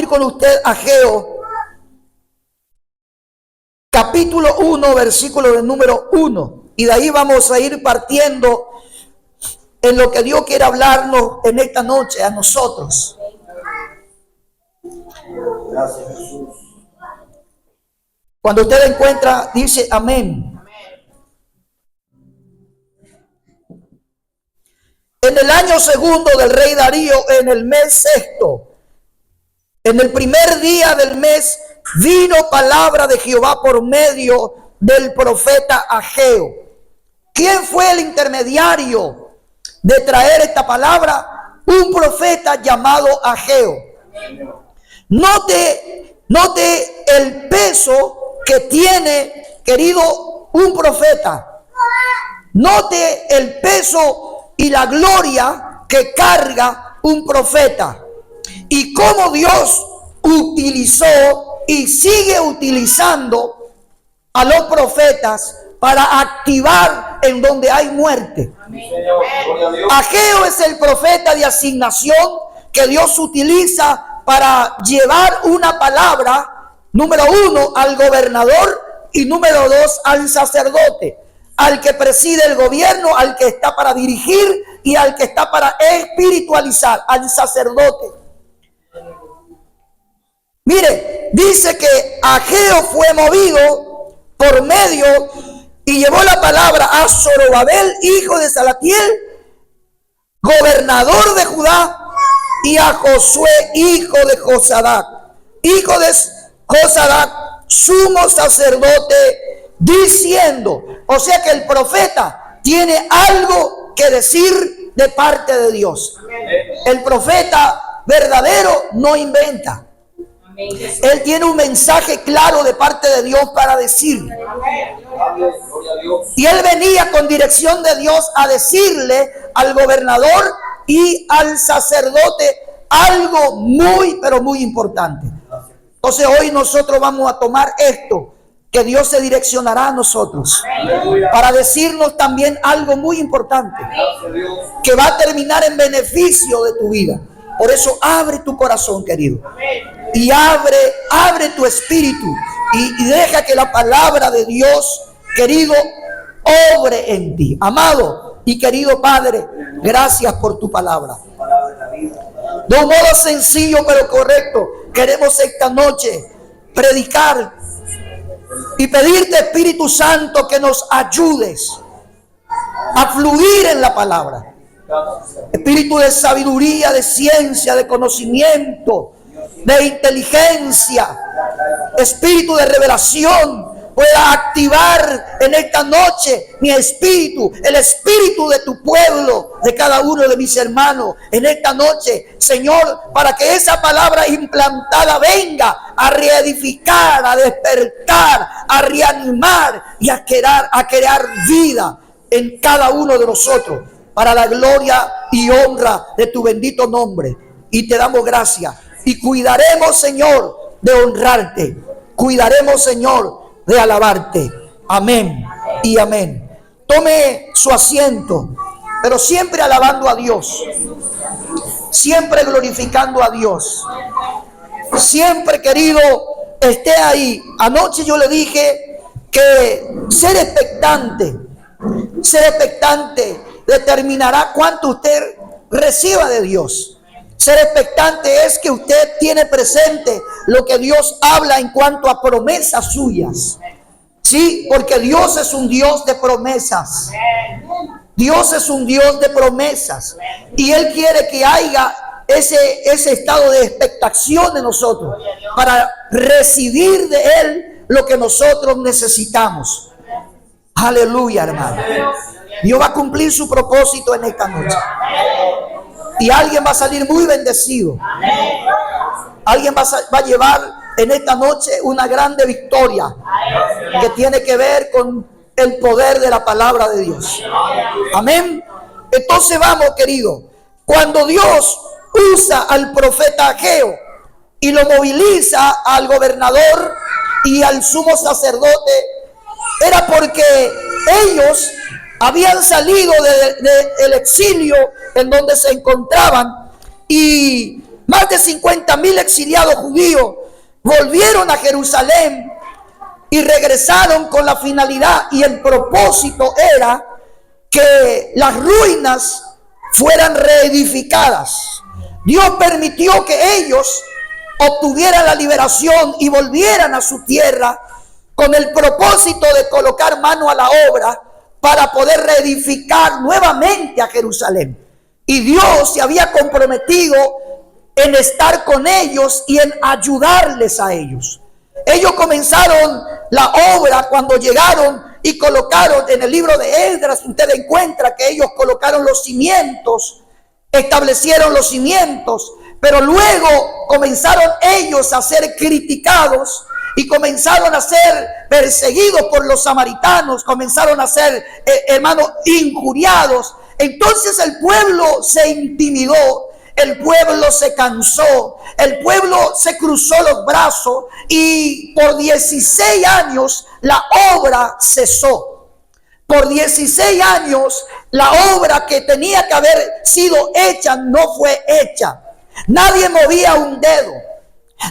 compartir con usted Ageo, capítulo 1, versículo del número 1. Y de ahí vamos a ir partiendo en lo que Dios quiere hablarnos en esta noche a nosotros. Gracias, Jesús. Cuando usted encuentra, dice amén. En el año segundo del rey Darío, en el mes sexto, en el primer día del mes, vino palabra de Jehová por medio del profeta Ageo. ¿Quién fue el intermediario de traer esta palabra? Un profeta llamado Ageo. Note el peso que tiene, querido, un profeta. Note el peso y la gloria que carga un profeta. Y cómo Dios utilizó y sigue utilizando a los profetas para activar en donde hay muerte. Ageo es el profeta de asignación que Dios utiliza para llevar una palabra, número 1, al gobernador y número 2, al sacerdote, al que preside el gobierno, al que está para dirigir y al que está para espiritualizar, al sacerdote. Mire, dice que Ageo fue movido por medio y llevó la palabra a Zorobabel, hijo de Salatiel, gobernador de Judá, y a Josué, hijo de Josadac, sumo sacerdote, diciendo, o sea que el profeta tiene algo que decir de parte de Dios. El profeta verdadero no inventa. Él tiene un mensaje claro de parte de Dios para decir. Y él venía con dirección de Dios a decirle al gobernador y al sacerdote algo muy, pero muy importante. Entonces hoy nosotros vamos a tomar esto, que Dios se direccionará a nosotros para decirnos también algo muy importante que va a terminar en beneficio de tu vida. Por eso abre tu corazón, querido, y abre tu espíritu y deja que la palabra de Dios, querido, obre en ti. Amado y querido Padre, gracias por tu palabra. De un modo sencillo pero correcto, queremos esta noche predicar y pedirte, Espíritu Santo, que nos ayudes a fluir en la palabra. Espíritu de sabiduría, de ciencia, de conocimiento, de inteligencia, espíritu de revelación, pueda activar en esta noche mi espíritu, el espíritu de tu pueblo, de cada uno de mis hermanos en esta noche, Señor, para que esa palabra implantada venga a reedificar, a despertar, a reanimar y a crear vida en cada uno de nosotros, para la gloria y honra de tu bendito nombre. Y te damos gracias y cuidaremos, Señor, de honrarte, cuidaremos, Señor, de alabarte. Amén y amén. Tome su asiento, pero siempre alabando a Dios, siempre glorificando a Dios, siempre, querido, esté ahí. Anoche yo le dije que ser expectante determinará cuánto usted reciba de Dios. Ser expectante es que usted tiene presente lo que Dios habla en cuanto a promesas suyas. Sí, porque Dios es un Dios de promesas. Dios es un Dios de promesas. Y Él quiere que haya ese estado de expectación en nosotros para recibir de Él lo que nosotros necesitamos. Aleluya, hermano. Dios va a cumplir su propósito en esta noche. Y alguien va a salir muy bendecido. Alguien va a llevar en esta noche una grande victoria que tiene que ver con el poder de la palabra de Dios. Amén. Entonces vamos, querido. Cuando Dios usa al profeta Ageo y lo moviliza al gobernador y al sumo sacerdote, era porque ellos habían salido del exilio en donde se encontraban y Más de 50,000 exiliados judíos volvieron a Jerusalén y regresaron con la finalidad y el propósito era que las ruinas fueran reedificadas. Dios permitió que ellos obtuvieran la liberación y volvieran a su tierra con el propósito de colocar mano a la obra para poder reedificar nuevamente a Jerusalén. Y Dios se había comprometido en estar con ellos y en ayudarles a ellos. Ellos comenzaron la obra cuando llegaron y colocaron en el libro de Esdras, usted encuentra que ellos colocaron los cimientos, establecieron los cimientos, pero luego comenzaron ellos a ser criticados y comenzaron a ser perseguidos por los samaritanos, comenzaron a ser, hermanos, injuriados. Entonces el pueblo se intimidó, el pueblo se cansó, el pueblo se cruzó los brazos y por 16 años la obra cesó. Por 16 años la obra que tenía que haber sido hecha no fue hecha. Nadie movía un dedo,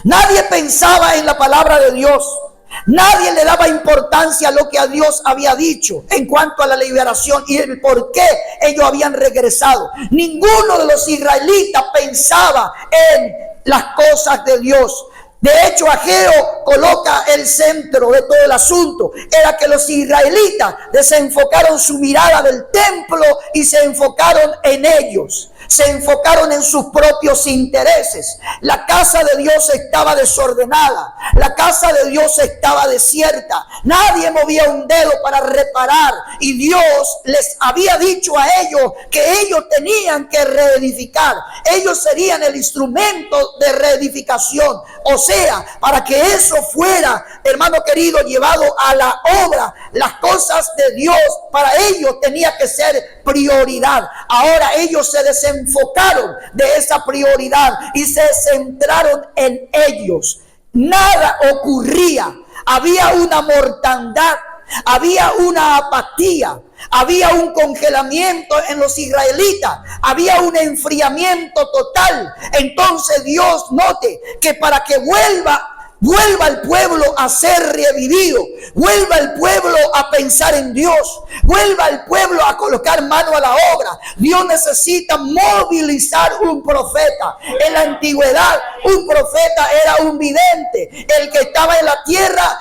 nadie pensaba en la palabra de Dios. Nadie le daba importancia a lo que a Dios había dicho en cuanto a la liberación y el por qué ellos habían regresado. Ninguno de los israelitas pensaba en las cosas de Dios. De hecho, Ageo coloca el centro de todo el asunto. Era que los israelitas desenfocaron su mirada del templo y se enfocaron en ellos. Se enfocaron en sus propios intereses. La casa de Dios estaba desordenada. La casa de Dios estaba desierta. Nadie movía un dedo para reparar. Y Dios les había dicho a ellos que ellos tenían que reedificar. Ellos serían el instrumento de reedificación. O sea, para que eso fuera, hermano querido, llevado a la obra, las cosas de Dios para ellos tenía que ser prioridad. Ahora ellos se desenfocaron de esa prioridad y se centraron en ellos. Nada ocurría. Había una mortandad, había una apatía, había un congelamiento en los israelitas, había un enfriamiento total. Entonces Dios, note que para que vuelva el pueblo a ser revivido, vuelva el pueblo a pensar en Dios, vuelva el pueblo a colocar mano a la obra, Dios necesita movilizar un profeta. En la antigüedad un profeta era un vidente, el que estaba en la tierra.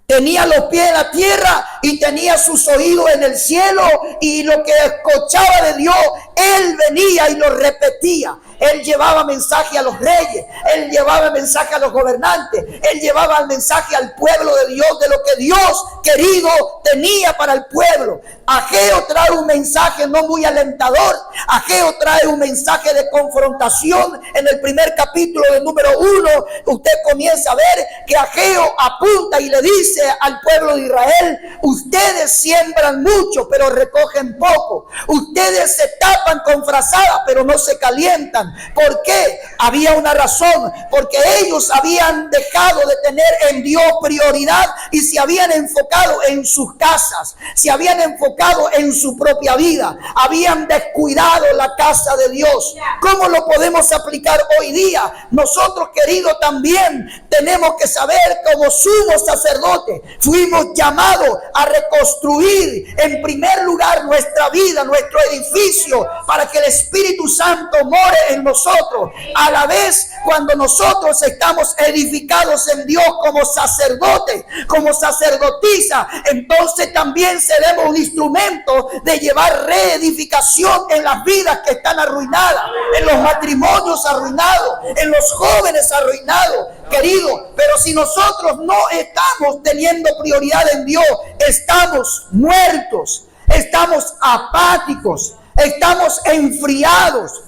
Tenía los pies en la tierra y tenía sus oídos en el cielo, y lo que escuchaba de Dios, él venía y lo repetía. Él llevaba mensaje a los reyes, él llevaba mensaje a los gobernantes, él llevaba el mensaje al pueblo de Dios, de lo que Dios querido tenía para el pueblo. Ageo trae un mensaje no muy alentador. Ageo trae un mensaje de confrontación. En el primer capítulo del número 1, usted comienza a ver que Ageo apunta y le dice al pueblo de Israel: ustedes siembran mucho, pero recogen poco. Ustedes se tapan con frazada, pero no se calientan. ¿Por qué? Había una razón, porque ellos habían dejado de tener en Dios prioridad y se habían enfocado en sus casas, se habían enfocado en su propia vida, habían descuidado la casa de Dios. ¿Cómo lo podemos aplicar hoy día? Nosotros, queridos, también tenemos que saber, como sumo sacerdote, fuimos llamados a reconstruir en primer lugar nuestra vida, nuestro edificio, para que el Espíritu Santo more en nosotros. A la vez, cuando nosotros estamos edificados en Dios como sacerdotes, como sacerdotisa, entonces también seremos un instrumento de llevar reedificación en las vidas que están arruinadas, en los matrimonios arruinados, en los jóvenes arruinados, querido. Pero si nosotros no estamos teniendo prioridad en Dios, estamos muertos, estamos apáticos, estamos enfriados.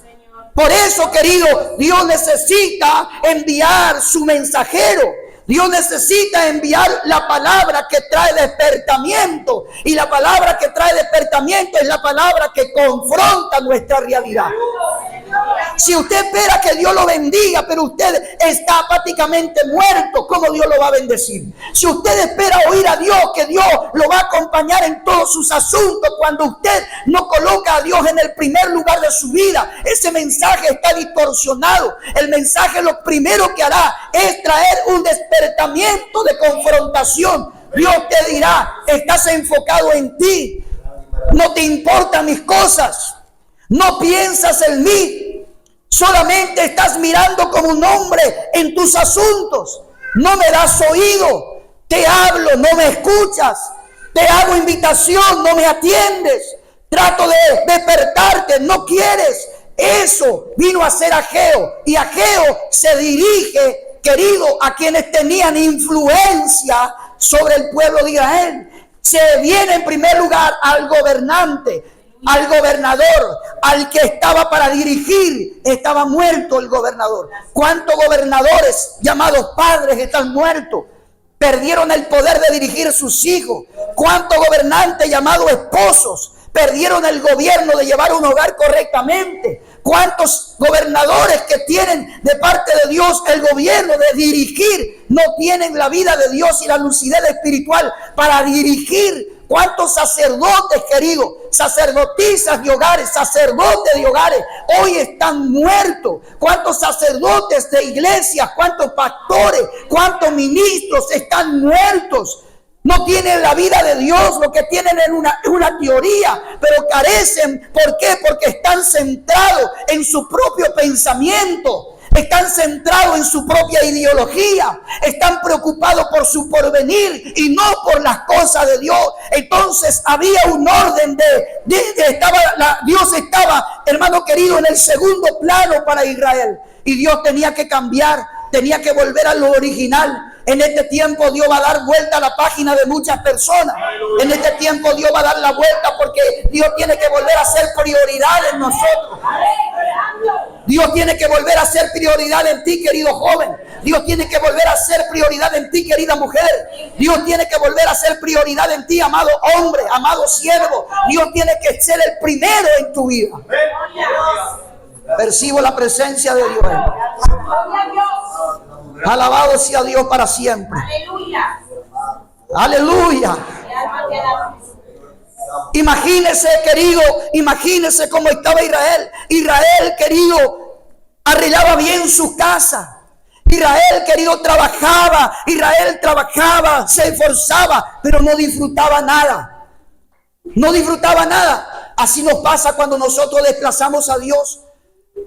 Por eso, querido, Dios necesita enviar su mensajero. Dios necesita enviar la palabra que trae despertamiento. Y la palabra que trae despertamiento es la palabra que confronta nuestra realidad. Si usted espera que Dios lo bendiga, pero usted está apáticamente muerto, ¿cómo Dios lo va a bendecir? Si usted espera oír a Dios, que Dios lo va a acompañar en todos sus asuntos, cuando usted no coloca a Dios en el primer lugar de su vida, ese mensaje mensaje está distorsionado, el mensaje lo primero que hará es traer un despertamiento de confrontación. Dios te dirá, estás enfocado en ti, no te importan mis cosas, no piensas en mí, solamente estás mirando como un hombre en tus asuntos, no me das oído, te hablo, no me escuchas, te hago invitación, no me atiendes, trato de despertarte, no quieres. Eso vino a ser Ageo, y Ageo se dirige, querido, a quienes tenían influencia sobre el pueblo de Israel. Se viene en primer lugar al gobernante, al gobernador, al que estaba para dirigir. Estaba muerto el gobernador. ¿Cuántos gobernadores llamados padres están muertos? Perdieron el poder de dirigir sus hijos. ¿Cuántos gobernantes llamados esposos perdieron el gobierno de llevar un hogar correctamente? ¿Cuántos gobernadores que tienen de parte de Dios el gobierno de dirigir no tienen la vida de Dios y la lucidez espiritual para dirigir? ¿Cuántos sacerdotes, queridos, sacerdotisas de hogares, sacerdotes de hogares, hoy están muertos? ¿Cuántos sacerdotes de iglesias, cuántos pastores, cuántos ministros están muertos? No tienen la vida de Dios, lo que tienen es una teoría, pero carecen. ¿Por qué? Porque están centrados en su propio pensamiento. Están centrados en su propia ideología, están preocupados por su porvenir y no por las cosas de Dios. Entonces había un orden Dios estaba, hermano querido, en el segundo plano para Israel, y Dios tenía que cambiar, tenía que volver a lo original. En este tiempo Dios va a dar vuelta a la página de muchas personas. En este tiempo Dios va a dar la vuelta, porque Dios tiene que volver a ser prioridad en nosotros. Dios tiene que volver a ser prioridad en ti, querido joven. Dios tiene que volver a ser prioridad en ti, querida mujer. Dios tiene que volver a ser prioridad en ti, amado hombre, amado siervo. Dios tiene que ser el primero en tu vida. Percibo la presencia de Dios. Alabado sea Dios para siempre. Aleluya. Aleluya. Imagínese, querido, imagínese cómo estaba Israel. Israel, querido, arreglaba bien su casa. Israel, querido, trabajaba. Israel trabajaba, se esforzaba, pero no disfrutaba nada. No disfrutaba nada. Así nos pasa cuando nosotros desplazamos a Dios.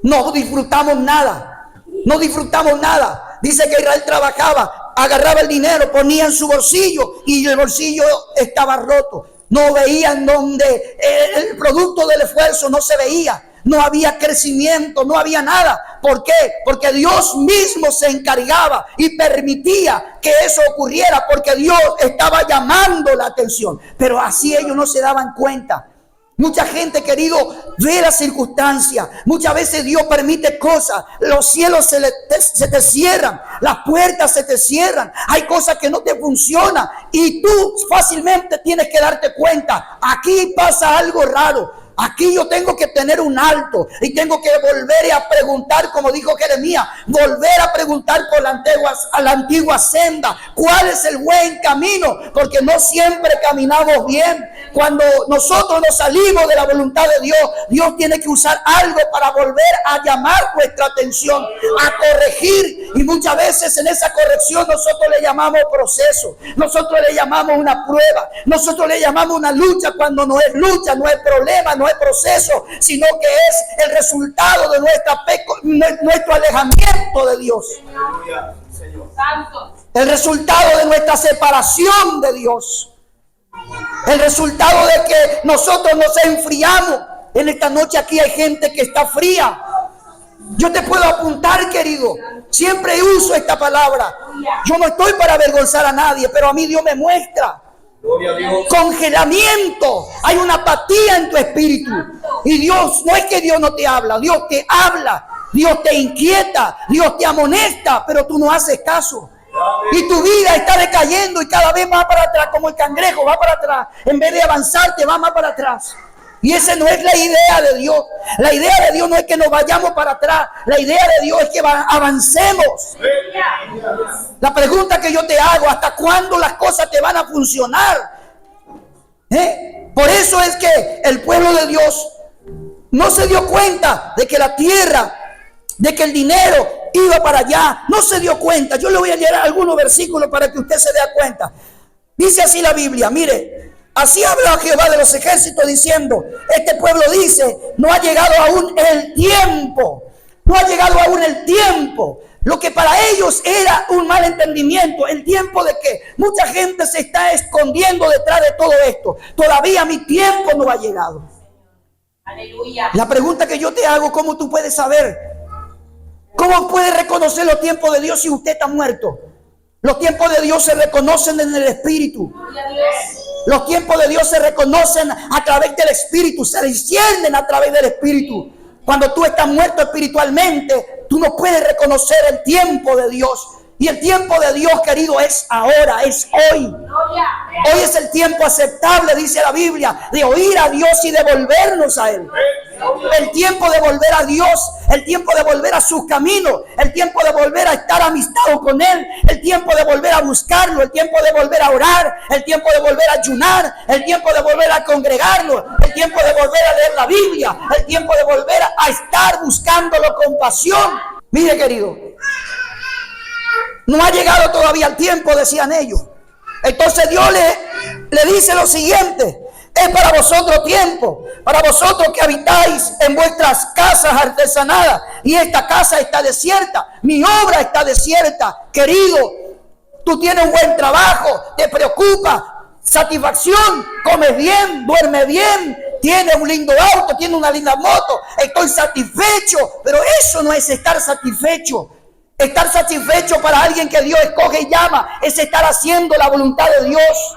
No disfrutamos nada. No disfrutamos nada. Dice que Israel trabajaba, agarraba el dinero, ponía en su bolsillo y el bolsillo estaba roto. No veían donde el producto del esfuerzo no se veía. No había crecimiento, no había nada. ¿Por qué? Porque Dios mismo se encargaba y permitía que eso ocurriera, porque Dios estaba llamando la atención. Pero así ellos no se daban cuenta. Mucha gente, querido, ve las circunstancias. Muchas veces Dios permite cosas. Los cielos se te cierran. Las puertas se te cierran. Hay cosas que no te funcionan. Y tú fácilmente tienes que darte cuenta. Aquí pasa algo raro. Aquí yo tengo que tener un alto y tengo que volver a preguntar, como dijo Jeremías, volver a preguntar por la antigua senda. ¿Cuál es el buen camino? Porque no siempre caminamos bien. Cuando nosotros nos salimos de la voluntad de Dios, Dios tiene que usar algo para volver a llamar nuestra atención, a corregir. Y muchas veces en esa corrección nosotros le llamamos proceso, nosotros le llamamos una prueba, nosotros le llamamos una lucha, cuando no es lucha, no es problema, no es proceso, sino que es el resultado de nuestro alejamiento de Dios. El resultado de nuestra separación de Dios. El resultado de que nosotros nos enfriamos. En esta noche aquí hay gente que está fría. Yo te puedo apuntar, querido. Siempre uso esta palabra. Yo no estoy para avergonzar a nadie, pero a mí Dios me muestra congelamiento. Hay una apatía en tu espíritu. Y Dios, no es que Dios no te habla, Dios te habla, Dios te inquieta, Dios te amonesta, pero tú no haces caso. Y tu vida está decayendo y cada vez más para atrás, como el cangrejo va para atrás. En vez de avanzar, te va más para atrás. Y esa no es la idea de Dios. La idea de Dios no es que nos vayamos para atrás. La idea de Dios es que avancemos. La pregunta que yo te hago, ¿hasta cuándo las cosas te van a funcionar? Por eso es que el pueblo de Dios No se dio cuenta de que la tierra, de que el dinero iba para allá. No se dio cuenta. Yo le voy a leer algunos versículos para que usted se dé cuenta. Dice así la Biblia, mire, así habla Jehová de los ejércitos diciendo, este pueblo dice, no ha llegado aún el tiempo. No ha llegado aún el tiempo. Lo que para ellos era un mal entendimiento, el tiempo de que mucha gente se está escondiendo detrás de todo esto. Todavía mi tiempo no ha llegado. Aleluya. La pregunta que yo te hago, ¿cómo tú puedes saber? ¿Cómo puedes reconocer los tiempos de Dios si usted está muerto? Los tiempos de Dios se reconocen en el Espíritu. Los tiempos de Dios se reconocen a través del Espíritu, se disciernen a través del Espíritu. Cuando tú estás muerto espiritualmente, tú no puedes reconocer el tiempo de Dios. Y el tiempo de Dios, querido, es ahora, es hoy. Hoy es el tiempo aceptable, dice la Biblia, de oír a Dios y de volvernos a Él. El tiempo de volver a Dios, el tiempo de volver a sus caminos, el tiempo de volver a estar amistado con Él, el tiempo de volver a buscarlo, el tiempo de volver a orar, el tiempo de volver a ayunar, el tiempo de volver a congregarlo, el tiempo de volver a leer la Biblia, el tiempo de volver a estar buscándolo con pasión. Mire, querido, no ha llegado todavía el tiempo, decían ellos. Entonces Dios le dice lo siguiente: es para vosotros tiempo, para vosotros que habitáis en vuestras casas artesanadas, y esta casa está desierta, mi obra está desierta. Querido, tú tienes un buen trabajo, te preocupa, satisfacción, comes bien, duermes bien, tienes un lindo auto, tienes una linda moto, estoy satisfecho. Pero eso no es estar satisfecho. Estar satisfecho para alguien que Dios escoge y llama es estar haciendo la voluntad de Dios.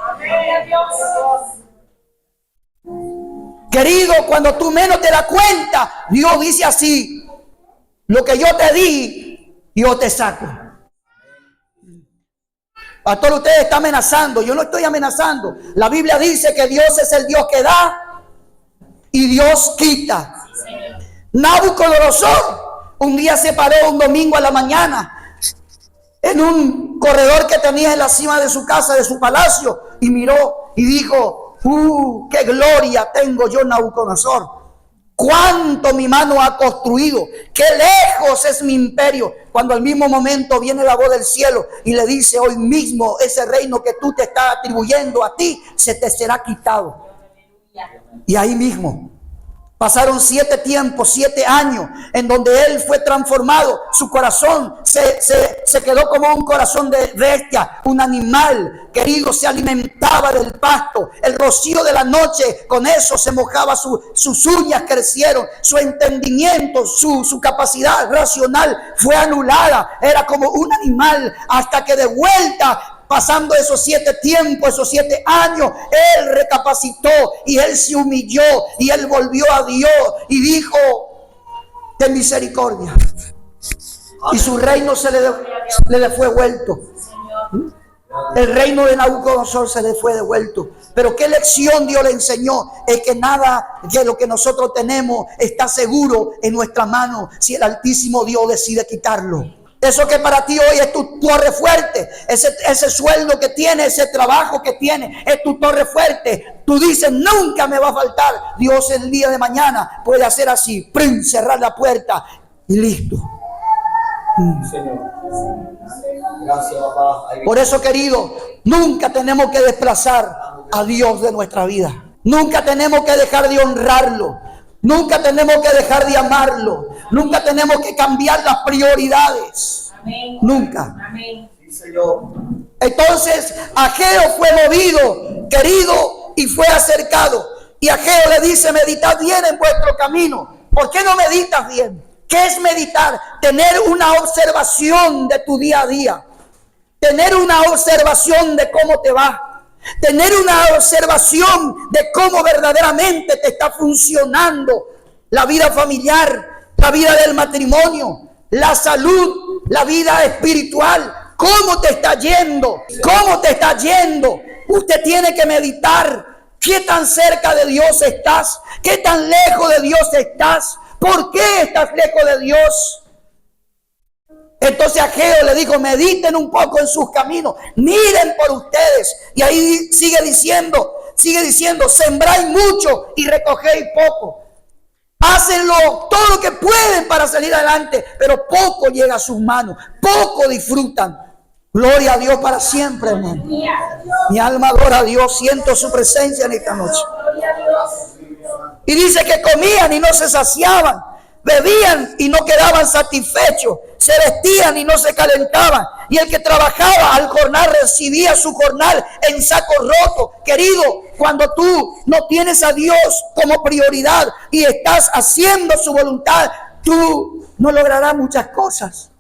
Querido, cuando tú menos te das cuenta, Dios dice así: lo que yo te di, yo te saco. Pastor, usted está amenazando. Yo no estoy amenazando. La Biblia dice que Dios es el Dios que da y Dios quita. Nabucodonosor un día se paró un domingo a la mañana en un corredor que tenía en la cima de su casa, de su palacio, y miró y dijo: qué gloria tengo yo, Nabucodonosor. Cuánto mi mano ha construido, qué lejos es mi imperio. Cuando al mismo momento viene la voz del cielo y le dice: hoy mismo ese reino que tú te estás atribuyendo a ti se te será quitado. Y ahí mismo pasaron 7 tiempos, 7 años, en donde él fue transformado. Su corazón se quedó como un corazón de bestia, un animal. Querido, se alimentaba del pasto. El rocío de la noche, con eso se mojaba, sus uñas crecieron, su entendimiento, su capacidad racional fue anulada. Era como un animal, hasta que de vuelta, pasando esos 7 tiempos, esos 7 años, él recapacitó y él se humilló y él volvió a Dios y dijo: ten misericordia. Y su reino se le fue devuelto. El reino de Nabucodonosor se le fue devuelto. Pero qué lección Dios le enseñó: es que nada de lo que nosotros tenemos está seguro en nuestra mano si el Altísimo Dios decide quitarlo. Eso que para ti hoy es tu torre fuerte, ese sueldo que tienes, ese trabajo que tienes, es tu torre fuerte. Tú dices: nunca me va a faltar. Dios el día de mañana puede hacer así, ¡prim!, cerrar la puerta y listo. Señor. Gracias, papá. Por eso, querido, nunca tenemos que desplazar a Dios de nuestra vida. Nunca tenemos que dejar de honrarlo. Nunca tenemos que dejar de amarlo. Nunca tenemos que cambiar las prioridades. Amén. Nunca. Amén. Entonces Ageo fue movido, querido, y fue acercado. Y Ageo le dice: meditad bien en vuestro camino. ¿Por qué no meditas bien? ¿Qué es meditar? Tener una observación de tu día a día. Tener una observación de cómo te va. Tener una observación de cómo verdaderamente te está funcionando la vida familiar, la vida del matrimonio, la salud, la vida espiritual. ¿Cómo te está yendo? ¿Cómo te está yendo? Usted tiene que meditar. ¿Qué tan cerca de Dios estás? ¿Qué tan lejos de Dios estás? ¿Por qué estás lejos de Dios? Entonces Ageo le dijo: mediten un poco en sus caminos, miren por ustedes. Y ahí sigue diciendo: sembráis mucho y recogéis poco. hacen todo lo que pueden para salir adelante, pero poco llega a sus manos, poco disfrutan. Gloria a Dios para siempre, hermano. Mi alma adora a Dios, siento su presencia en esta noche. Y dice que comían y no se saciaban, bebían y no quedaban satisfechos, se vestían y no se calentaban. Y el que trabajaba al jornal recibía su jornal en saco roto. Querido, cuando tú no tienes a Dios como prioridad y estás haciendo su voluntad, tú no lograrás muchas cosas.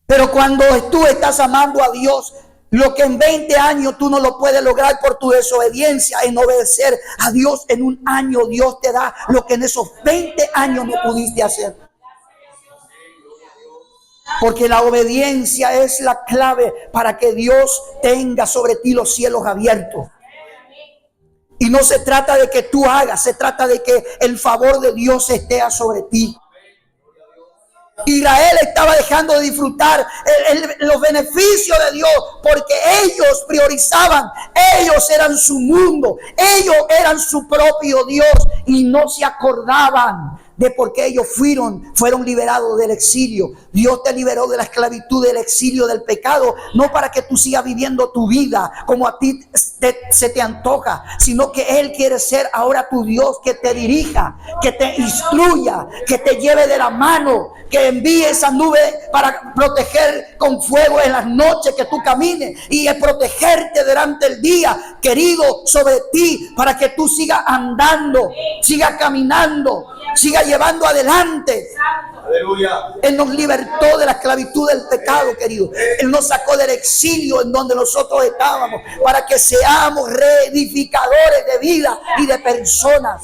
Pero cuando tú estás amando a Dios, lo que en 20 años tú no lo puedes lograr por tu desobediencia en obedecer a Dios, en un año Dios te da lo que en esos 20 años no pudiste hacer. Porque la obediencia es la clave para que Dios tenga sobre ti los cielos abiertos. Y no se trata de que tú hagas, se trata de que el favor de Dios esté sobre ti. Israel estaba dejando de disfrutar los beneficios de Dios porque ellos priorizaban, ellos eran su mundo, ellos eran su propio Dios y no se acordaban de por qué ellos fueron liberados del exilio. Dios te liberó de la esclavitud, del exilio, del pecado, no para que tú sigas viviendo tu vida como a ti se te antoja, sino que Él quiere ser ahora tu Dios, que te dirija, que te instruya, que te lleve de la mano, que envíe esa nube para proteger con fuego en las noches que tú camines y protegerte durante el día, querido, sobre ti, para que tú sigas andando, sigas caminando, sigas llevando adelante. Aleluya. Él nos libertó de la esclavitud del pecado, querido. Él nos sacó del exilio en donde nosotros estábamos para que seamos reedificadores de vida y de personas.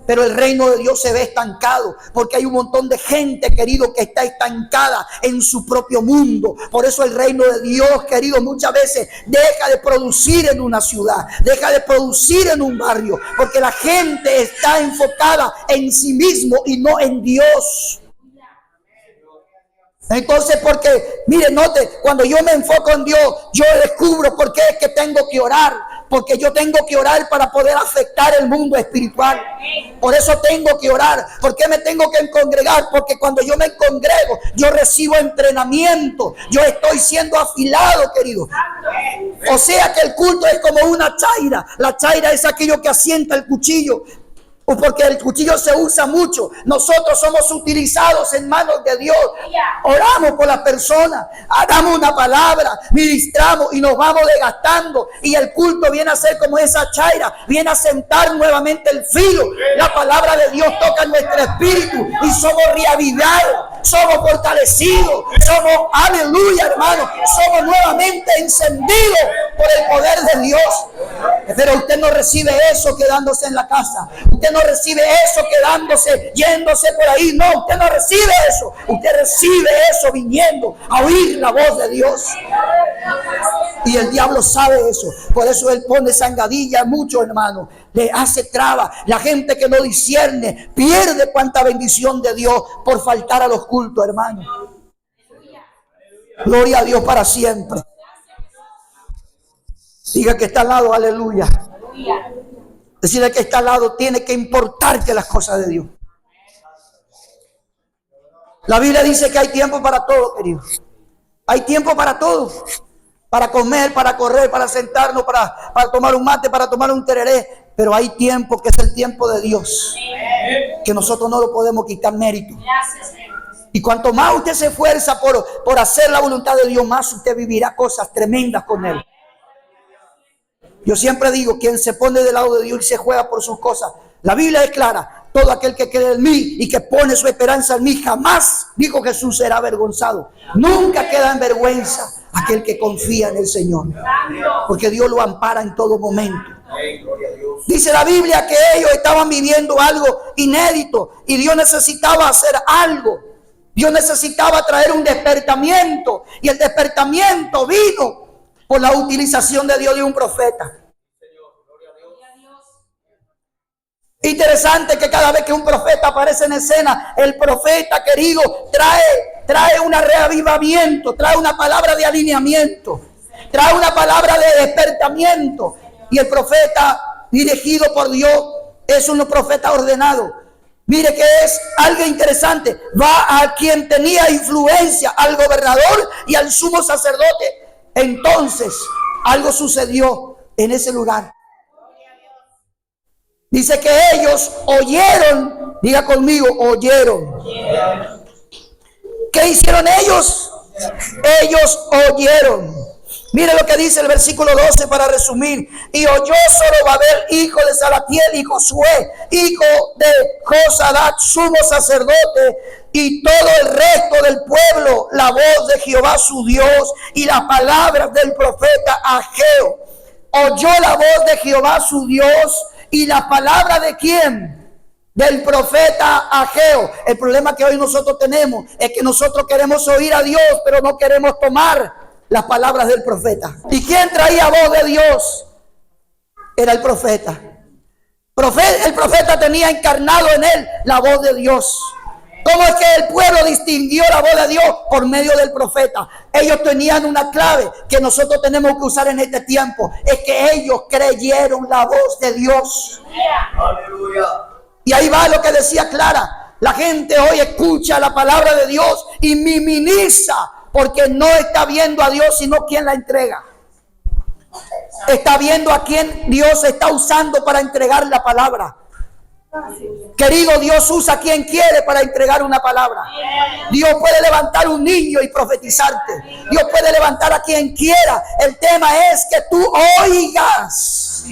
Pero el reino de Dios se ve estancado porque hay un montón de gente, querido, que está estancada en su propio mundo. Por eso el reino de Dios, querido, muchas veces deja de producir en una ciudad, deja de producir en un barrio, porque la gente está enfocada en sí mismo y no en Dios. Entonces, porque, mire, note, cuando yo me enfoco en Dios, yo descubro por qué es que tengo que orar. Porque yo tengo que orar para poder afectar el mundo espiritual. Por eso tengo que orar. ¿Por qué me tengo que congregar? Porque cuando yo me congrego, yo recibo entrenamiento. Yo estoy siendo afilado, querido. O sea que el culto es como una chaira. La chaira es aquello que asienta el cuchillo. Porque el cuchillo se usa mucho. Nosotros somos utilizados en manos de Dios. Oramos por las personas, damos una palabra, ministramos y nos vamos desgastando. Y el culto viene a ser como esa chaira, viene a sentar nuevamente el filo. La palabra de Dios toca nuestro espíritu y somos reavivados, somos fortalecidos, somos, aleluya, hermano, somos nuevamente encendidos por el poder de Dios. Pero usted no recibe eso quedándose en la casa. Usted no recibe eso quedándose, yéndose por ahí. No, usted no recibe eso. Usted recibe eso viniendo a oír la voz de Dios. Y el diablo sabe eso. Por eso él pone zangadilla a muchos, hermanos. Le hace traba. La gente que no discierne pierde cuanta bendición de Dios por faltar a los cultos, hermano. Gloria a Dios para siempre. Diga que está al lado, aleluya. Decirle que está al lado, tiene que importarte las cosas de Dios. La Biblia dice que hay tiempo para todo, querido. Hay tiempo para todo. Para comer, para correr, para sentarnos, para tomar un mate, para tomar un tereré. Pero hay tiempo que es el tiempo de Dios. Que nosotros no lo podemos quitar mérito. Y cuanto más usted se esfuerza por hacer la voluntad de Dios, más usted vivirá cosas tremendas con Él. Yo siempre digo, quien se pone del lado de Dios y se juega por sus cosas. La Biblia es clara. Todo aquel que cree en mí y que pone su esperanza en mí, jamás, dijo Jesús, será avergonzado. Nunca queda en vergüenza aquel que confía en el Señor. Porque Dios lo ampara en todo momento. Dice la Biblia que ellos estaban viviendo algo inédito y Dios necesitaba hacer algo. Dios necesitaba traer un despertamiento. Y el despertamiento vino por la utilización de Dios de un profeta. Interesante que cada vez que un profeta aparece en escena, el profeta, querido, trae un reavivamiento, trae una palabra de alineamiento, trae una palabra de despertamiento. Y el profeta, dirigido por Dios, es un profeta ordenado. Mire que es algo interesante. Va a quien tenía influencia, al gobernador y al sumo sacerdote. Entonces, algo sucedió en ese lugar. Dice que ellos oyeron, diga conmigo, oyeron. ¿Qué hicieron ellos? Ellos oyeron. Mire lo que dice el versículo 12 para resumir. Y oyó Zorobabel, hijo de Salatiel, y Josué, hijo de Josadac, sumo sacerdote, y todo el resto del pueblo, la voz de Jehová su Dios y las palabras del profeta Ageo. Oyó la voz de Jehová su Dios y la palabra de ¿quién? Del profeta Ageo. El problema que hoy nosotros tenemos es que nosotros queremos oír a Dios, pero no queremos tomar las palabras del profeta. ¿Y quién traía voz de Dios? Era el profeta. El profeta tenía encarnado en él la voz de Dios. ¿Cómo es que el pueblo distinguió la voz de Dios? Por medio del profeta. Ellos tenían una clave que nosotros tenemos que usar en este tiempo. Es que ellos creyeron la voz de Dios. Aleluya. Y ahí va lo que decía Clara. La gente hoy escucha la palabra de Dios y minimiza, porque no está viendo a Dios, sino quien la entrega. Está viendo a quien Dios está usando para entregar la palabra. Querido, Dios usa a quien quiere para entregar una palabra. Dios puede levantar un niño y profetizarte. Dios puede levantar a quien quiera. El tema es que tú oigas.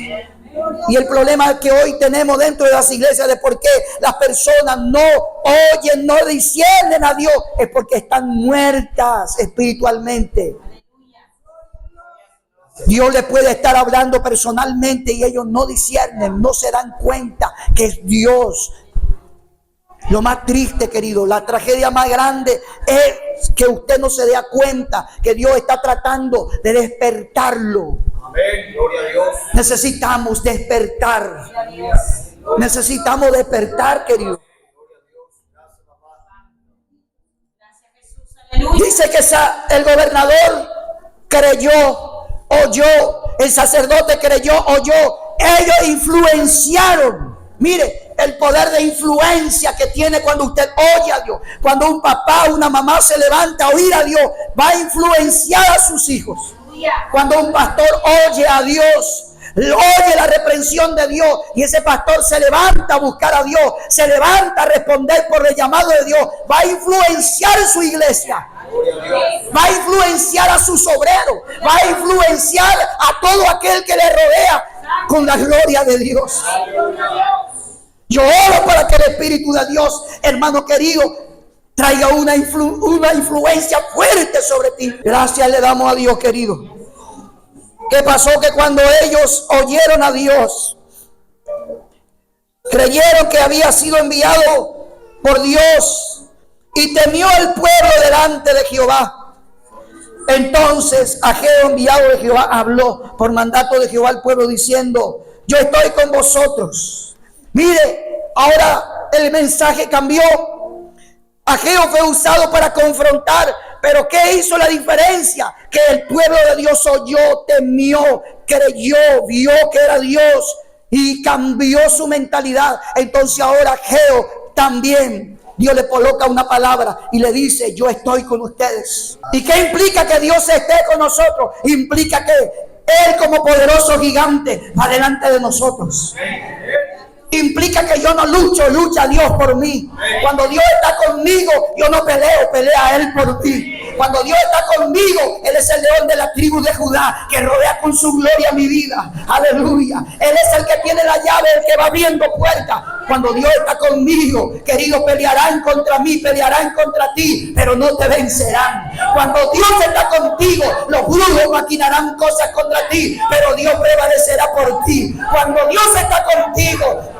Y el problema que hoy tenemos dentro de las iglesias de por qué las personas no oyen, no disciernen a Dios, es porque están muertas espiritualmente. Dios les puede estar hablando personalmente y ellos no disciernen, no se dan cuenta que es Dios. Lo más triste, querido, la tragedia más grande es que usted no se dé cuenta que Dios está tratando de despertarlo. Amén, gloria a Dios. Necesitamos despertar. Necesitamos despertar, querido. Dice que el gobernador creyó, oyó, el sacerdote creyó, oyó. Ellos influenciaron. Mire el poder de influencia que tiene cuando usted oye a Dios. Cuando un papá o una mamá se levanta a oír a Dios, va a influenciar a sus hijos. Cuando un pastor oye a Dios, oye la reprensión de Dios, y ese pastor se levanta a buscar a Dios, se levanta a responder por el llamado de Dios, va a influenciar su iglesia, va a influenciar a sus obreros, va a influenciar a todo aquel que le rodea con la gloria de Dios. Yo oro para que el Espíritu de Dios, hermano querido, traiga una influencia fuerte sobre ti. Gracias le damos a Dios, querido. ¿Qué pasó? Que cuando ellos oyeron a Dios, creyeron que había sido enviado por Dios, y temió el pueblo delante de Jehová. Entonces Ageo, enviado de Jehová, habló por mandato de Jehová al pueblo diciendo: yo estoy con vosotros. Mire, ahora el mensaje cambió. Ageo fue usado para confrontar, pero ¿qué hizo la diferencia? Que el pueblo de Dios oyó, temió, creyó, vio que era Dios y cambió su mentalidad. Entonces ahora Ageo también, Dios le coloca una palabra y le dice: yo estoy con ustedes. ¿Y qué implica que Dios esté con nosotros? Implica que Él, como poderoso gigante, va delante de nosotros. Implica que yo no lucho, lucha Dios por mí. Cuando Dios está conmigo, yo no peleo, pelea Él por ti. Cuando Dios está conmigo, Él es el león de la tribu de Judá, que rodea con su gloria mi vida. Aleluya. Él es el que tiene la llave, el que va abriendo puertas. Cuando Dios está conmigo, querido, pelearán contra mí, pelearán contra ti, pero no te vencerán. Cuando Dios está contigo, los brujos maquinarán cosas contra ti, pero Dios prevalecerá por ti. Cuando Dios está contigo,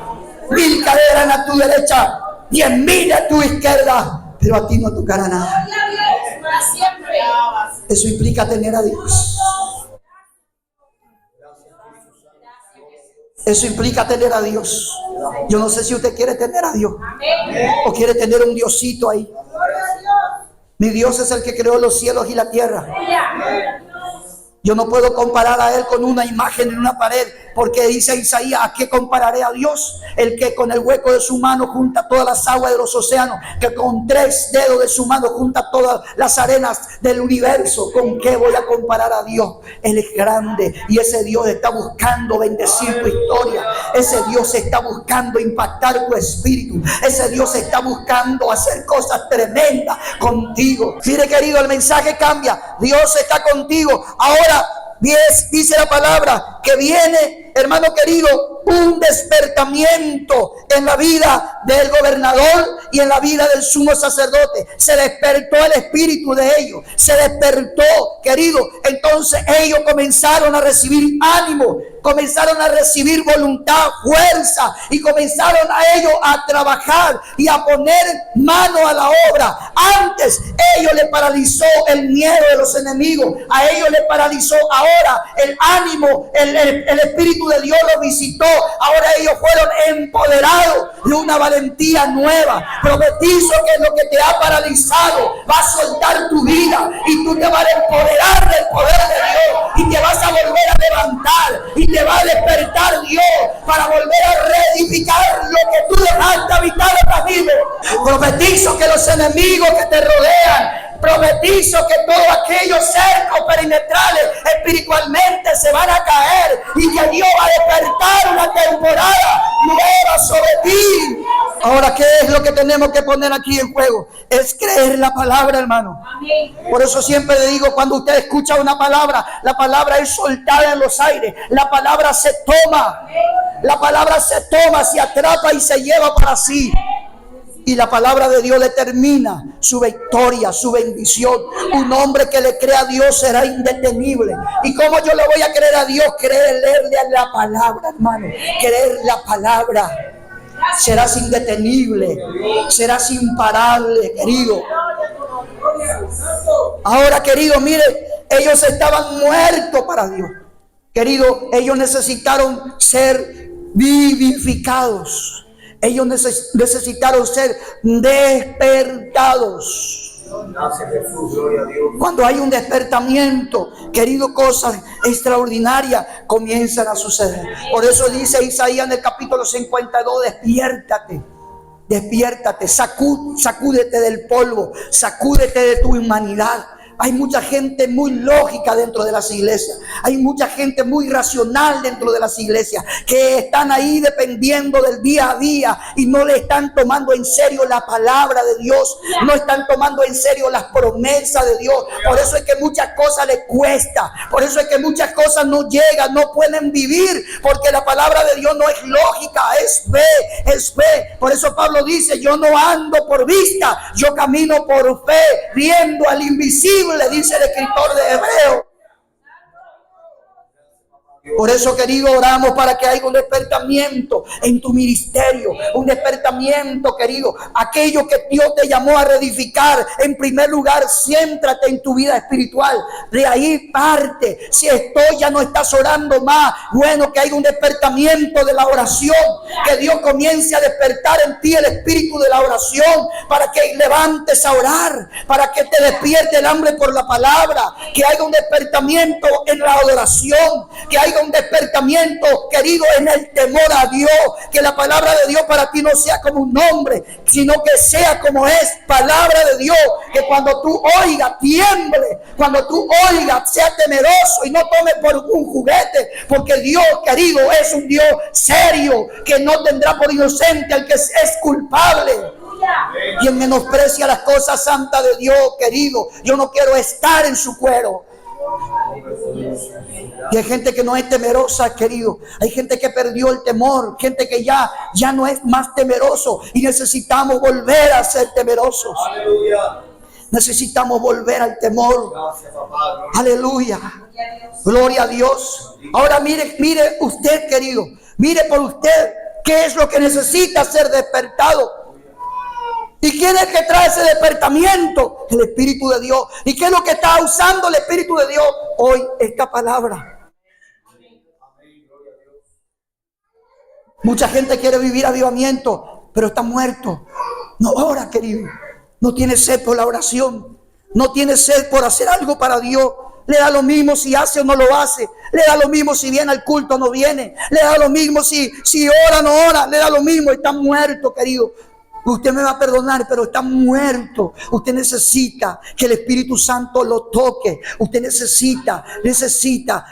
1000 caerán a tu derecha, 10,000 a tu izquierda, pero a ti no tocará nada. Eso implica tener a Dios. Eso implica tener a Dios. Yo no sé si usted quiere tener a Dios o quiere tener un Diosito ahí. Mi Dios es el que creó los cielos y la tierra. Yo no puedo comparar a Él con una imagen en una pared, porque dice Isaías, ¿a qué compararé a Dios? El que con el hueco de su mano junta todas las aguas de los océanos, que con 3 dedos de su mano junta todas las arenas del universo. ¿Con qué voy a comparar a Dios? Él es grande y ese Dios está buscando bendecir tu historia. Ese Dios está buscando impactar tu espíritu. Ese Dios está buscando hacer cosas tremendas contigo. Mire, querido, el mensaje cambia. Dios está contigo. Ahora dice la palabra que viene, hermano querido, un despertamiento en la vida del gobernador y en la vida del sumo sacerdote. Se despertó el espíritu de ellos, se despertó, querido. Entonces ellos comenzaron a recibir ánimo, comenzaron a recibir voluntad, fuerza, y comenzaron a ellos a trabajar y a poner mano a la obra. Antes ellos le paralizó el miedo de los enemigos, a ellos le paralizó ahora el ánimo, el Espíritu de Dios los visitó. Ahora ellos fueron empoderados de una valentía nueva. Profetizo que lo que te ha paralizado va a soltar tu vida y tú te vas a empoderar del poder de Dios y te vas a volver a levantar y te va a despertar Dios para volver a reedificar lo que tú dejaste habitar en la vida. Profetizo que los enemigos que te rodean, profetizo que todos aquellos cercos perimetrales espiritualmente se van a caer y que Dios va a despertar una temporada nueva sobre ti. Ahora, ¿qué es lo que tenemos que poner aquí en juego? Es creer la palabra, hermano. Por eso siempre le digo, cuando usted escucha una palabra, la palabra es soltada en los aires. La palabra se toma. La palabra se toma, se atrapa y se lleva para sí. Y la palabra de Dios determina su victoria, su bendición. Un hombre que le crea a Dios será indetenible. ¿Y cómo yo le voy a creer a Dios? Creerle a la palabra, hermano. Creer la palabra. Serás indetenible. Serás imparable, querido. Ahora, querido, mire, ellos estaban muertos para Dios. Querido, ellos necesitaron ser vivificados. Ellos necesitaron ser despertados. Cuando hay un despertamiento, querido, cosas extraordinarias comienzan a suceder. Por eso dice Isaías en el capítulo 52, despiértate. Despiértate, sacúdete del polvo, sacúdete de tu humanidad. Hay mucha gente muy lógica dentro de las iglesias. Hay mucha gente muy racional dentro de las iglesias que están ahí dependiendo del día a día y no le están tomando en serio la palabra de Dios. No están tomando en serio las promesas de Dios. Por eso es que muchas cosas les cuesta. Por eso es que muchas cosas no llegan, no pueden vivir. Porque la palabra de Dios no es lógica, es fe, es fe. Por eso Pablo dice, yo no ando por vista, yo camino por fe, viendo al invisible. Le dice el escritor de Hebreos. Por eso, querido, oramos para que haya un despertamiento en tu ministerio. Un despertamiento, querido. Aquello que Dios te llamó a reedificar. En primer lugar, céntrate en tu vida espiritual. De ahí parte. Si ya no estás orando más, bueno, que haya un despertamiento de la oración. Que Dios comience a despertar en ti el espíritu de la oración. Para que levantes a orar. Para que te despierte el hambre por la palabra. Que haya un despertamiento en la adoración. Que haya un despertamiento, querido, en el temor a Dios. Que la palabra de Dios para ti no sea como un nombre, sino que sea como es, palabra de Dios. Que cuando tú oigas, tiemble. Cuando tú oigas, sea temeroso y no tome por un juguete. Porque Dios, querido, es un Dios serio, que no tendrá por inocente al que es culpable. Quien menosprecia las cosas santas de Dios, querido, yo no quiero estar en su cuero. Y hay gente que no es temerosa, querido. Hay gente que perdió el temor. Gente que ya no es más temeroso. Y necesitamos volver a ser temerosos. Aleluya. Necesitamos volver al temor. Gracias, papá. Aleluya. Gloria a Dios. Ahora mire usted, querido. Mire por usted qué es lo que necesita ser despertado. ¿Y quién es el que trae ese despertamiento? El Espíritu de Dios. ¿Y qué es lo que está usando el Espíritu de Dios? Hoy, esta palabra. Mucha gente quiere vivir avivamiento, pero está muerto. No ora, querido. No tiene sed por la oración. No tiene sed por hacer algo para Dios. Le da lo mismo si hace o no lo hace. Le da lo mismo si viene al culto o no viene. Le da lo mismo si ora o no ora. Le da lo mismo. Está muerto, querido. Usted me va a perdonar, pero está muerto. Usted necesita que el Espíritu Santo lo toque. Usted necesita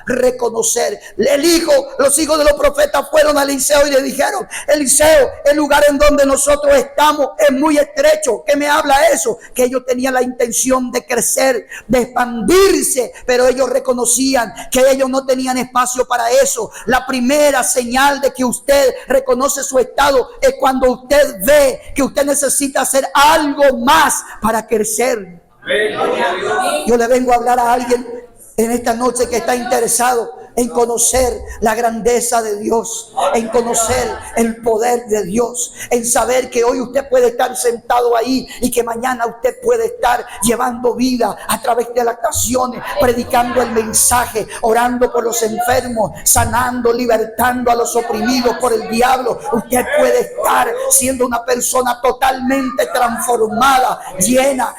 reconocer. Los hijos de los profetas fueron a Eliseo y le dijeron: Eliseo, el lugar en donde nosotros estamos es muy estrecho. ¿Qué me habla eso? Que ellos tenían la intención de crecer, de expandirse, pero ellos reconocían que ellos no tenían espacio para eso. La primera señal de que usted reconoce su estado es cuando usted ve que usted necesita hacer algo más para crecer. Yo le vengo a hablar a alguien en esta noche que está interesado en conocer la grandeza de Dios, en conocer el poder de Dios, en saber que hoy usted puede estar sentado ahí y que mañana usted puede estar llevando vida a través de las canciones, predicando el mensaje, orando por los enfermos, sanando, libertando a los oprimidos por el diablo. Usted puede estar siendo una persona totalmente transformada, llena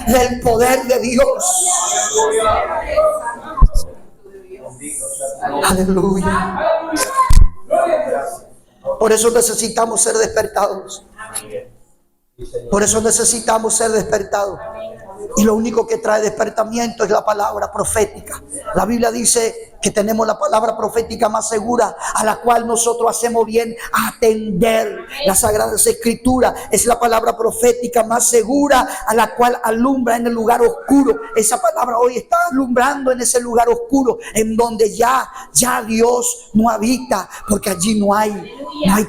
del poder de Dios. Aleluya. Por eso necesitamos ser despertados. Por eso necesitamos ser despertados. Y lo único que trae despertamiento es la palabra profética. La Biblia dice que tenemos la palabra profética más segura, a la cual nosotros hacemos bien atender. Las Sagradas Escrituras es la palabra profética más segura, a la cual alumbra en el lugar oscuro. Esa palabra hoy está alumbrando en ese lugar oscuro, en donde ya Dios no habita, porque allí no hay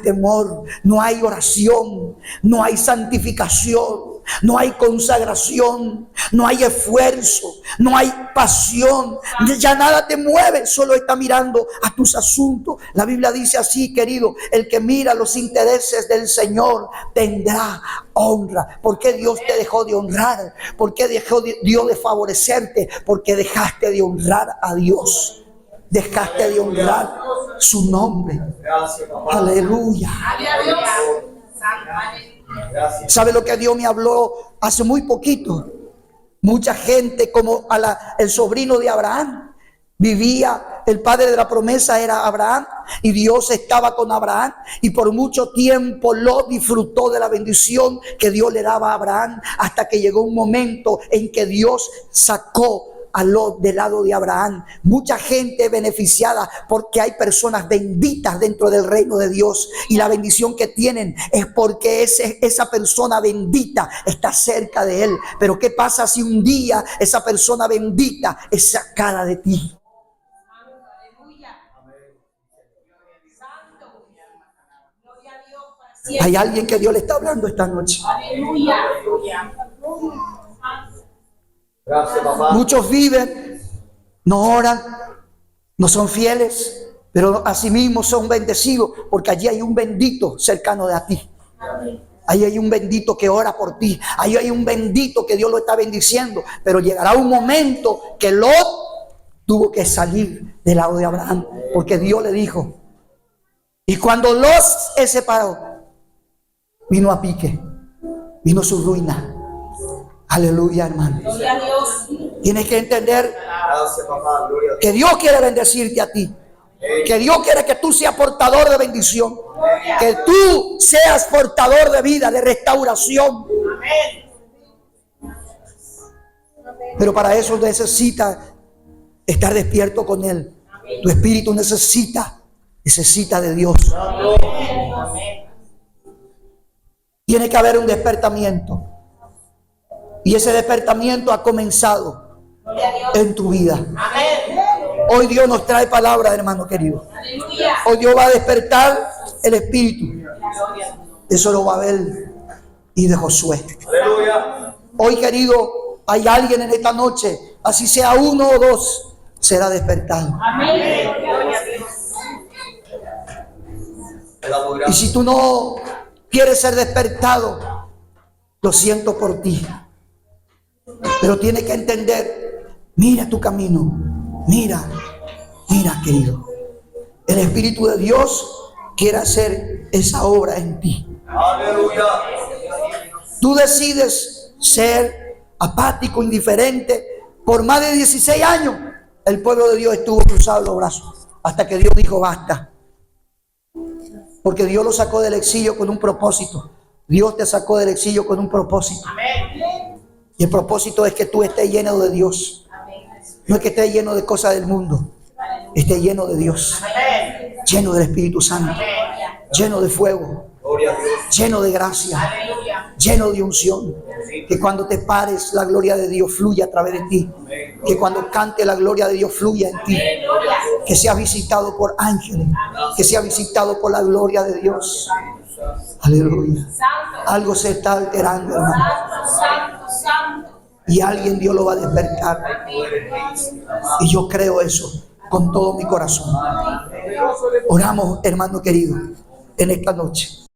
temor, no hay oración, no hay santificación, no hay consagración, no hay esfuerzo, no hay pasión. Ya nada te mueve, solo está mirando a tus asuntos. La Biblia dice así, querido: el que mira los intereses del Señor tendrá honra. ¿Por qué Dios te dejó de honrar? ¿Por qué dejó Dios de favorecerte? Porque dejaste de honrar a Dios. Dejaste de honrar su nombre. Aleluya. ¿Sabe lo que Dios me habló hace muy poquito? Mucha gente, como el sobrino de Abraham, vivía, el padre de la promesa era Abraham, y Dios estaba con Abraham, y por mucho tiempo Lot disfrutó de la bendición que Dios le daba a Abraham, hasta que llegó un momento en que Dios sacó a Lot del lado de Abraham. Mucha gente beneficiada porque hay personas benditas dentro del reino de Dios, y la bendición que tienen es porque esa persona bendita está cerca de él. Pero ¿qué pasa si un día esa persona bendita es sacada de ti? Hay alguien que Dios le está hablando esta noche. Gracias, papá. Muchos viven, no oran, no son fieles, pero asimismo son bendecidos, porque allí hay un bendito cercano de a ti. Ahí hay un bendito que ora por ti. Ahí hay un bendito que Dios lo está bendiciendo. Pero llegará un momento que Lot tuvo que salir del lado de Abraham, porque Dios le dijo. Y cuando Lot se separó, vino a pique, vino su ruina. Aleluya, hermano. Tienes que entender que Dios quiere bendecirte a ti. Que Dios quiere que tú seas portador de bendición. Que tú seas portador de vida, de restauración. Pero para eso necesitas estar despierto con Él. Tu espíritu necesita de Dios. Tiene que haber un despertamiento. Y ese despertamiento ha comenzado en tu vida. Hoy Dios nos trae palabra, hermano querido. Hoy Dios va a despertar el espíritu de Zorobabel y de Josué. Hoy, querido, hay alguien en esta noche, así sea uno o dos, será despertado. Y si tú no quieres ser despertado, lo siento por ti. Pero tienes que entender, mira tu camino, mira, querido. El Espíritu de Dios quiere hacer esa obra en ti. Aleluya. Tú decides ser apático, indiferente. Por más de 16 años, el pueblo de Dios estuvo cruzado los brazos hasta que Dios dijo basta. Porque Dios lo sacó del exilio con un propósito. Dios te sacó del exilio con un propósito. Y el propósito es que tú estés lleno de Dios. No es que estés lleno de cosas del mundo. Estés lleno de Dios. Lleno del Espíritu Santo. Lleno de fuego. Lleno de gracia. Lleno de unción. Que cuando te pares la gloria de Dios fluya a través de ti. Que cuando cante la gloria de Dios fluya en ti. Que seas visitado por ángeles. Que seas visitado por la gloria de Dios. Aleluya. Algo se está alterando, hermano. Y alguien Dios lo va a despertar. Y yo creo eso con todo mi corazón. Oramos, hermano querido, en esta noche.